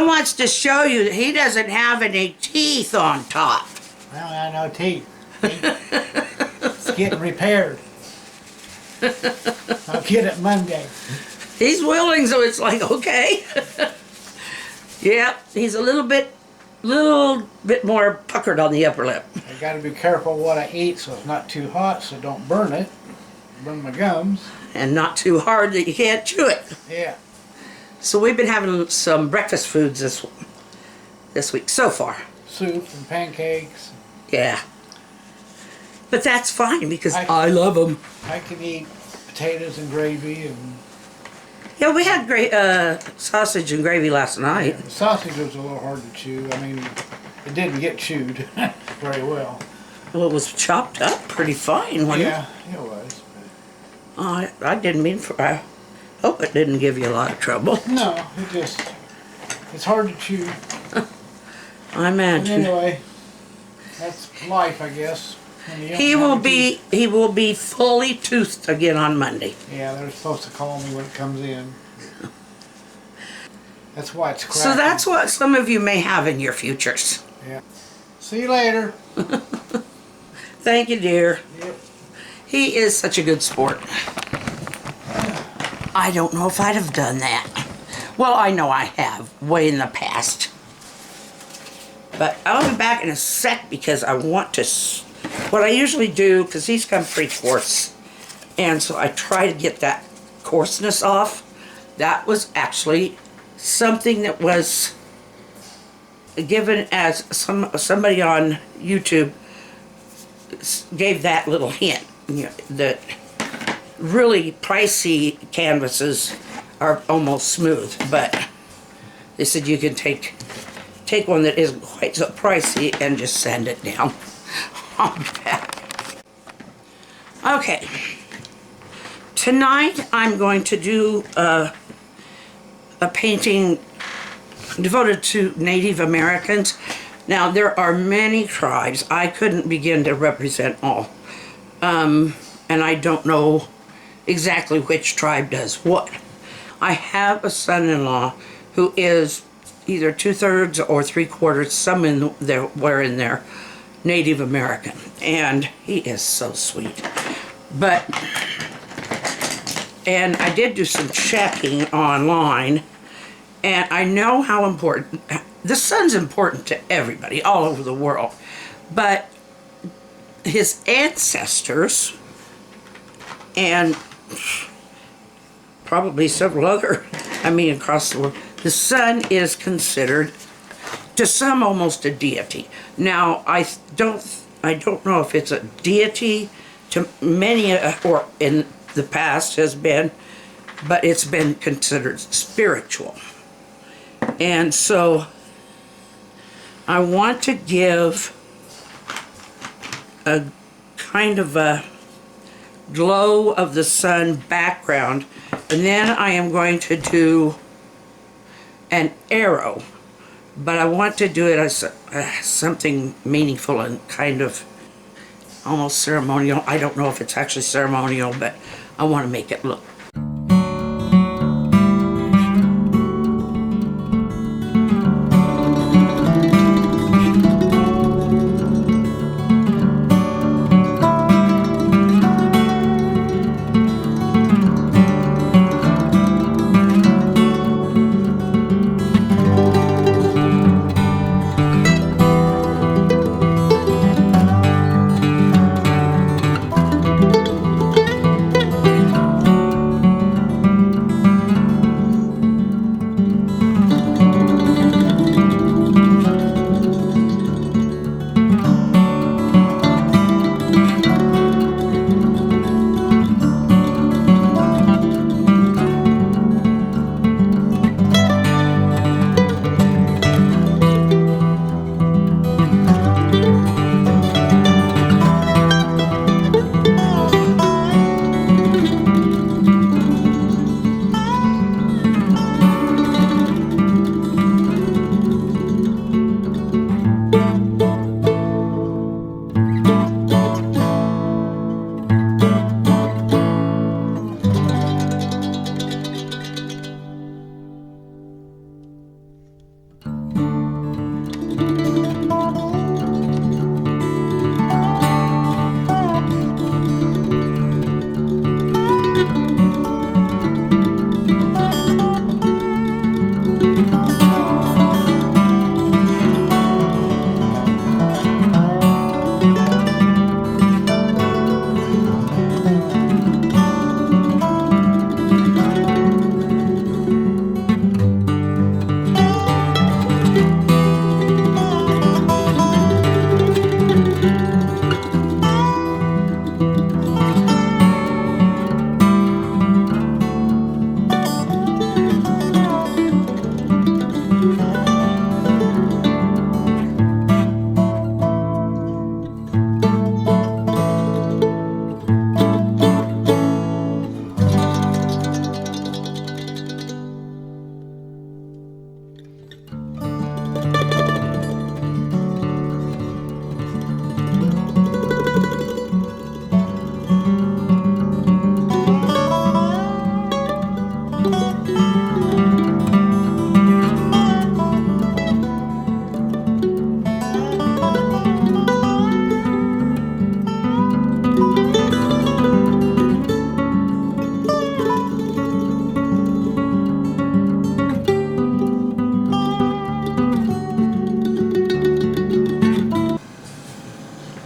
wants to show you that he doesn't have any teeth on top. I don't have no teeth. It's getting repaired. I'll get it Monday. He's willing, so it's like, okay. Yeah, he's a little bit more puckered on the upper lip. I gotta be careful what I eat so it's not too hot, so don't burn it. Burn my gums. And not too hard that you can't chew it. Yeah. So we've been having some breakfast foods this week so far. Soup and pancakes. Yeah. But that's fine because I love them. I can eat potatoes and gravy and... Yeah, we had great sausage and gravy last night. Yeah, the sausage was a little hard to chew. I mean, it didn't get chewed very well. Well, it was chopped up pretty fine, wasn't it? Yeah, it was. Oh, I didn't mean for... I hope it didn't give you a lot of trouble. No, it's hard to chew. I imagine. But anyway, that's life, I guess. He will be fully toothed again on Monday. Yeah, they're supposed to call me when it comes in. That's why it's cracking. So that's what some of you may have in your futures. Yeah. See you later. Thank you, dear. Yep. He is such a good sport. I don't know if I'd have done that. Well, I know I have, way in the past. But I'll be back in a sec because I want to... What I usually do, because he's come pretty coarse, and so I try to get that coarseness off. That was actually something that was given as somebody on YouTube gave that little hint. You know, that really pricey canvases are almost smooth, but they said you can take one that isn't quite so pricey and just sand it down on back. Okay, tonight I'm going to do a painting devoted to Native Americans. Now, there are many tribes. I couldn't begin to represent all. And I don't know exactly which tribe does what. I have a son-in-law who is either 2/3 or 3/4, some in there, Native American. And he is so sweet. And I did do some checking online, and I know how important, the sun's important to everybody all over the world, but his ancestors and probably several other, across the world, the sun is considered to some almost a deity. Now, I don't know if it's a deity to many, or in the past has been, but it's been considered spiritual. And so I want to give a kind of a glow of the sun background, and then I am going to do an arrow, but I want to do it as something meaningful and kind of almost ceremonial. I don't know if it's actually ceremonial, but I want to make it look.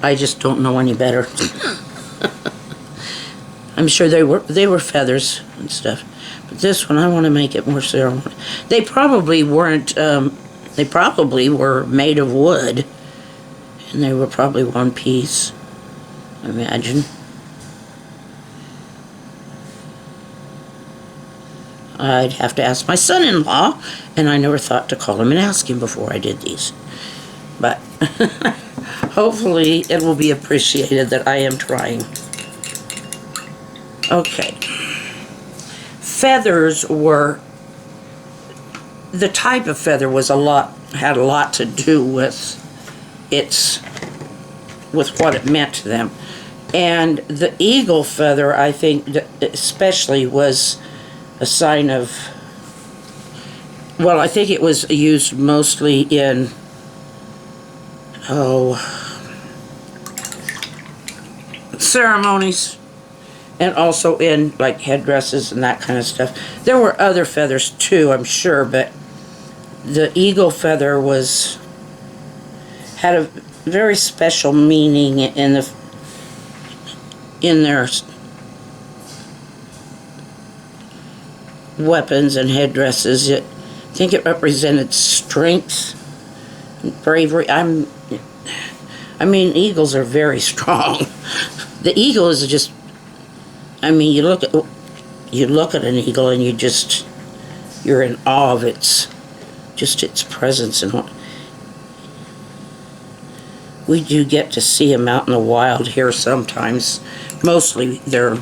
I just don't know any better. I'm sure they were feathers and stuff. But this one, I want to make it more ceremonial. They probably weren't, they probably were made of wood. And they were probably one piece, I imagine. I'd have to ask my son-in-law, and I never thought to call him and ask him before I did these. But hopefully it will be appreciated that I am trying. Okay. Feathers were, the type of feather was had a lot to do with with what it meant to them. And the eagle feather, I think, especially was a sign of, well, I think it was used mostly in, ceremonies, and also in like headdresses and that kind of stuff. There were other feathers too, I'm sure, but the eagle feather had a very special meaning in their weapons and headdresses. I think it represented strength and bravery. I mean, eagles are very strong. The eagle is just, I mean, you look at an eagle and you're in awe of its presence and what. We do get to see them out in the wild here sometimes. Mostly they're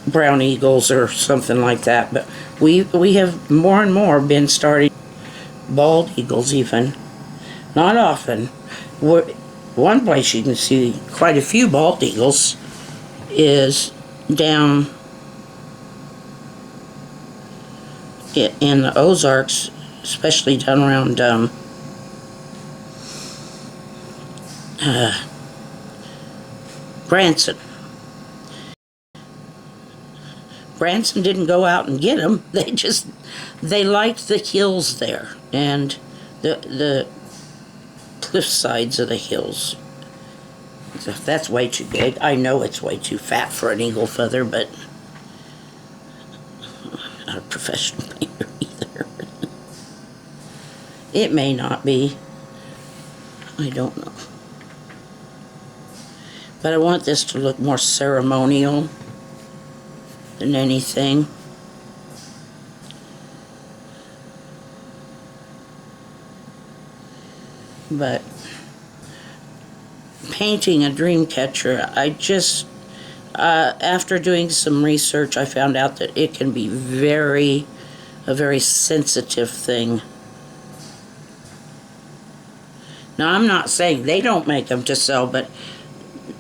brown eagles or something like that, but we have more and more been starting bald eagles even. Not often. One place you can see quite a few bald eagles is down in the Ozarks, especially down around Branson. Branson didn't go out and get them. They liked the hills there and the cliff sides of the hills. That's way too big. I know it's way too fat for an eagle feather, but I'm not a professional painter either. It may not be. I don't know. But I want this to look more ceremonial than anything. But painting a dream catcher, after doing some research, I found out that it can be a very sensitive thing. Now, I'm not saying they don't make them to sell, but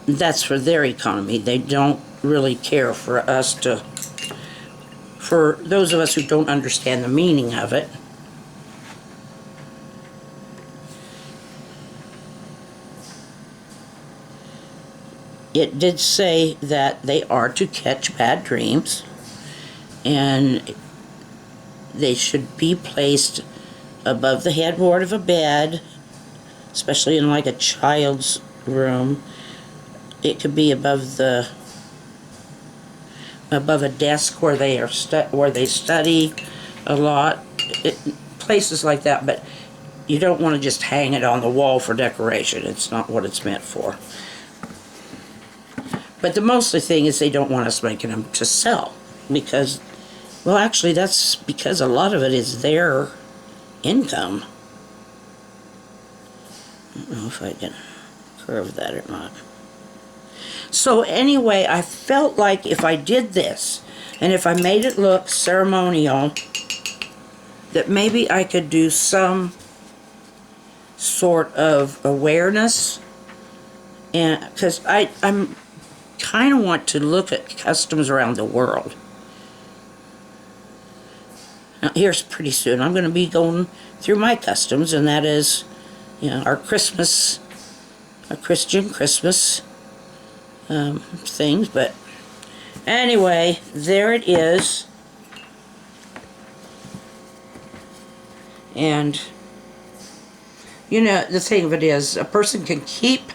that's for their economy. They don't really care for those of us who don't understand the meaning of it. It did say that they are to catch bad dreams, and they should be placed above the headboard of a bed, especially in like a child's room. It could be above a desk where they study a lot, places like that. But you don't want to just hang it on the wall for decoration. It's not what it's meant for. But the mostly thing is they don't want us making them to sell because, well, actually that's because a lot of it is their income. I don't know if I can curve that or not. So anyway, I felt like if I did this and if I made it look ceremonial, that maybe I could do some sort of awareness, and because I'm kind of want to look at customs around the world. Now, here's pretty soon I'm going to be going through my customs, and that is, our Christmas, our Christian Christmas things. But anyway, there it is. And You know, the thing of it is, a person can keep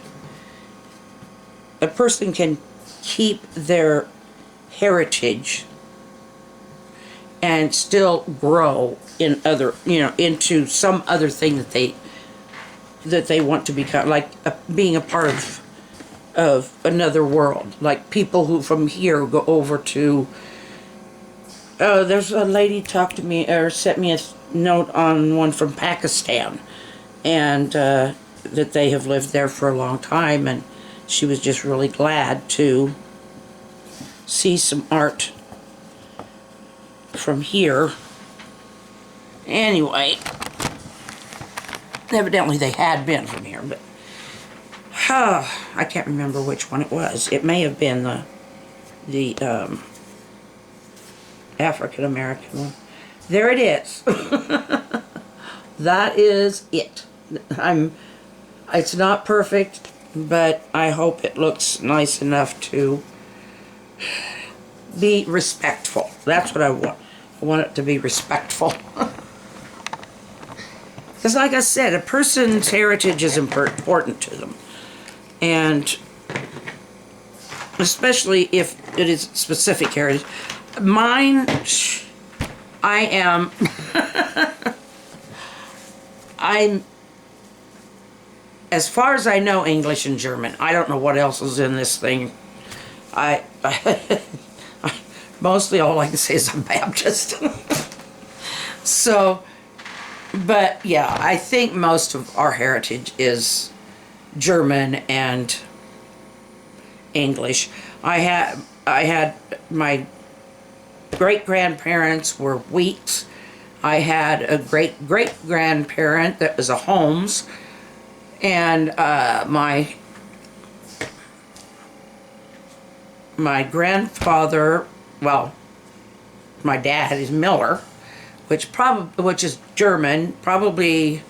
their heritage and still grow in other, into some other thing that they want to become, like being a part of another world. Like people who from here go over to, there's a lady talked to me or sent me a note on one from Pakistan, and that they have lived there for a long time, and she was just really glad to see some art from here. Anyway, evidently they had been from here, but I can't remember which one it was. It may have been the African American one. There it is. That is it. It's not perfect, but I hope it looks nice enough to be respectful. That's what I want. I want it to be respectful. Because like I said, a person's heritage is important to them. And especially if it is specific heritage. Mine, I'm as far as I know, English and German. I don't know what else is in this thing. Mostly all I can say is I'm Baptist. So, but yeah, I think most of our heritage is German and English. I had my great-grandparents were Weeks. I had a great-great-grandparent that was a Holmes. And my grandfather, well, my dad is Miller, which is German, probably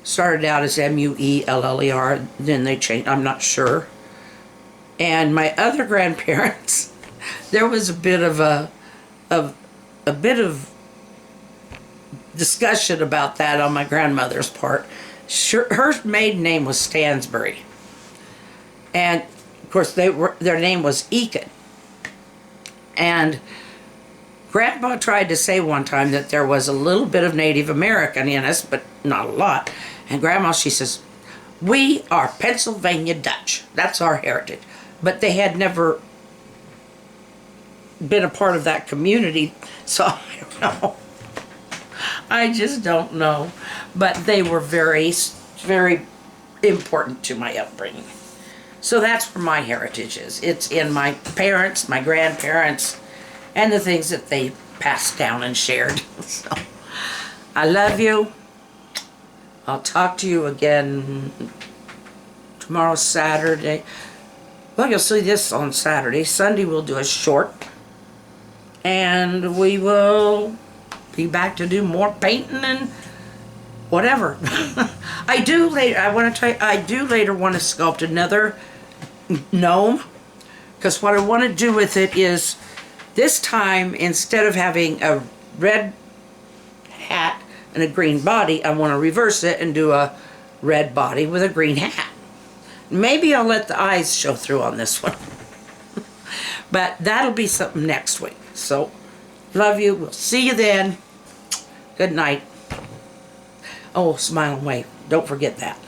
started out as Mueller, then they changed, I'm not sure. And my other grandparents, there was a bit of discussion about that on my grandmother's part. Her maiden name was Stansbury, and of course their name was Eakin. And Grandpa tried to say one time that there was a little bit of Native American in us, but not a lot. And Grandma, she says, we are Pennsylvania Dutch. That's our heritage. But they had never been a part of that community, so I don't know. I just don't know. But they were very, very important to my upbringing. So that's where my heritage is. It's in my parents, my grandparents, and the things that they passed down and shared. So, I love you. I'll talk to you again tomorrow, Saturday. Well, you'll see this on Saturday. Sunday we'll do a short. And we will be back to do more painting and whatever. I do later want to sculpt another gnome, because what I want to do with it is, this time, instead of having a red hat and a green body, I want to reverse it and do a red body with a green hat. Maybe I'll let the eyes show through on this one. But that'll be something next week. So, love you. We'll see you then. Good night. Oh, smile and wave. Don't forget that.